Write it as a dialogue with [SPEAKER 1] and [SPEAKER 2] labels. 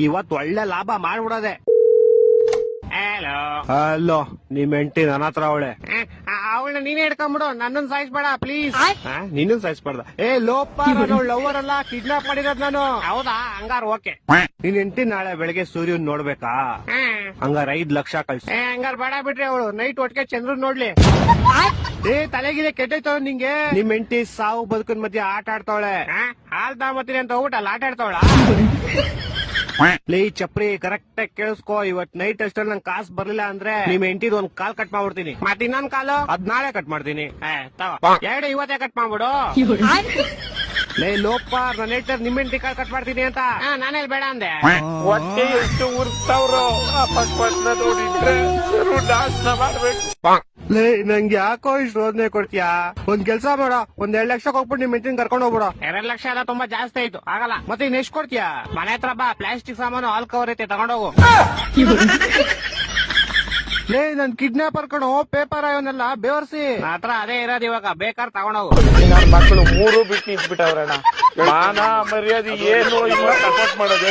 [SPEAKER 1] ಇವತ್ತು ಒಳ್ಳೆ ಲಾಭ ಮಾಡ್ಬಿಡೋದೆ.
[SPEAKER 2] ಹಲೋ
[SPEAKER 1] ಹಲೋ, ನಿಮ್ ಹೆಂಡತಿ ನನ್ನ ಹತ್ರ ಅವಳೆ.
[SPEAKER 2] ಅವಳನ್ನ ನೀನೇ ಹಿಡ್ಕೊಂಡ್ಬಿಡು, ನನ್ನನ್ ಸಾಯಿಸ್ಬೇಡ ಪ್ಲೀಸ್.
[SPEAKER 1] ನಿನ್ನ ಸಾಯಿಸ್ಬಾರ್ದ. ಲೋಪ, ನಾನು ಲವರ್ ಅಲ್ಲ, ಕಿಡ್ನಾಪ್ ಮಾಡಿರೋದ್ ನಾನು.
[SPEAKER 2] ಹೌದಾ, ಹಂಗಾರ ಓಕೆ.
[SPEAKER 1] ನಿನ್ ಹೆಂಡತಿ ನಾಳೆ ಬೆಳಗ್ಗೆ ಸೂರ್ಯನ್ ನೋಡ್ಬೇಕಾ? ಹಂಗಾರ 5 ಲಕ್ಷ ಕಳ್ಸಿ.
[SPEAKER 2] ಹಂಗಾರ ಬೇಡ ಬಿಡ್ರಿ, ಅವಳು ನೈಟ್ ಒಟ್ಟಿಗೆ ಚಂದ್ರನ್ ನೋಡ್ಲಿ.
[SPEAKER 1] ತಲೆಗಿಲೆ ಕೆಟ್ಟೈತವ ನಿಂಗೆ. ನಿಮ್ ಹೆಂಡತಿ ಸಾವು ಬದುಕಿನ ಮಧ್ಯೆ ಆಟ ಆಡ್ತಾವಳೆ.
[SPEAKER 2] ಹಾಲ್ ತಗೊಂಬತ್ತೀನಿ ಅಂತ ಹೋಗ್ಬಿಟ್ಟಲ್ಲ ಆಟ ಆಡ್ತಾವಳ.
[SPEAKER 1] ಲೇ ಚಪ್ರಿ, ಕರೆಕ್ಟ್ ಆಗಿ ಕೇಳಿಸ್ಕೋ. ಇವತ್ ನೈಟ್ ಅಷ್ಟಲ್ಲಿ ನಂಗೆ ಕಾಸು ಬರ್ಲಿಲ್ಲ ಅಂದ್ರೆ ನಿಮ್ ಹೆಂಡತಿದ್ ಒಂದ್ ಕಾಲ್ ಕಟ್ ಮಾಡ್ಬಿಡ್ತೀನಿ.
[SPEAKER 2] ಮತ್ ಇನ್ನೊಂದ್ ಕಾಲು
[SPEAKER 1] ಅದ್ ನಾಳೆ ಕಟ್ ಮಾಡ್ತೀನಿ.
[SPEAKER 2] ಎರಡು ಇವತ್ತೇ ಕಟ್ ಮಾಡ್ಬಿಡು.
[SPEAKER 1] ಲೇ ಲೋಪ, ನನ್ನ ಹೆಂಡತಿ ನಿಮ್ ಹೆಂಡತಿ ಕಾಲ್ ಕಟ್ ಮಾಡ್ತೀನಿ ಅಂತ.
[SPEAKER 2] ನಾನೇಲ್ ಬೇಡ ಅಂದೆ.
[SPEAKER 3] ಹೊಟ್ಟೆ ಎಷ್ಟು ಉರ್ತಾವ್ರು ಅಪಸ್ಪಟ್ನ ನೋಡಿದ್ರೆ ನಾಶನ ಮಾಡ್ಬೇಕು.
[SPEAKER 1] ಲೇ ನಂಗೆ ಯಾಕೋ ಇಷ್ಟು ರೋದನೆ ಕೊಡ್ತೀಯಾ? ಒಂದ್ ಕೆಲ್ಸ ಮಾಡೋ, ಒಂದ್ 2 ಲಕ್ಷ ಹೋಗ್ಬಿಟ್ಟು ನಿಮ್ ಹೆಂಡತಿನ ಕರ್ಕೊಂಡು ಹೋಗ್ಬಿಡೋ.
[SPEAKER 2] 2 ಲಕ್ಷ ಎಲ್ಲ ತುಂಬಾ ಜಾಸ್ತಿ ಆಯ್ತು, ಆಗಲ್ಲ.
[SPEAKER 1] ಮತ್ತೆ ಇನ್ ಎಷ್ಟ್ ಕೊಡ್ತೀಯಾ?
[SPEAKER 2] ಮನೆ ಹತ್ರ ಬಾ, ಪ್ಲಾಸ್ಟಿಕ್ ಸಾಮಾನು ಹಾಲ್ ಕವರ್ ಐತೆ ತಗೊಂಡೋಗು.
[SPEAKER 1] ಲೇ ನನ್ ಕಿಡ್ನಾಪರ್ ಕಣೋ, ಪೇಪರ್ ಇವನ್ನೆಲ್ಲ ಬೇವರ್ಸಿ.
[SPEAKER 2] ನನ್ನ ಹತ್ರ ಅದೇ ಇರೋದು, ಇವಾಗ ಬೇಕಾದ್ರೆ ತಗೊಂಡೋಗು.
[SPEAKER 3] ನನ್ನ ಮಕ್ಕಳು 3 ಬಿಟ್ಟು ನಿಂತ್ಬಿಟ್ಟವ್ರಣ್ಣ. ಮಾನ ಮರ್ಯಾದೆ ಏನು ಇಲ್ಲ, ಸಪೋರ್ಟ್ ಮಾಡೋದು.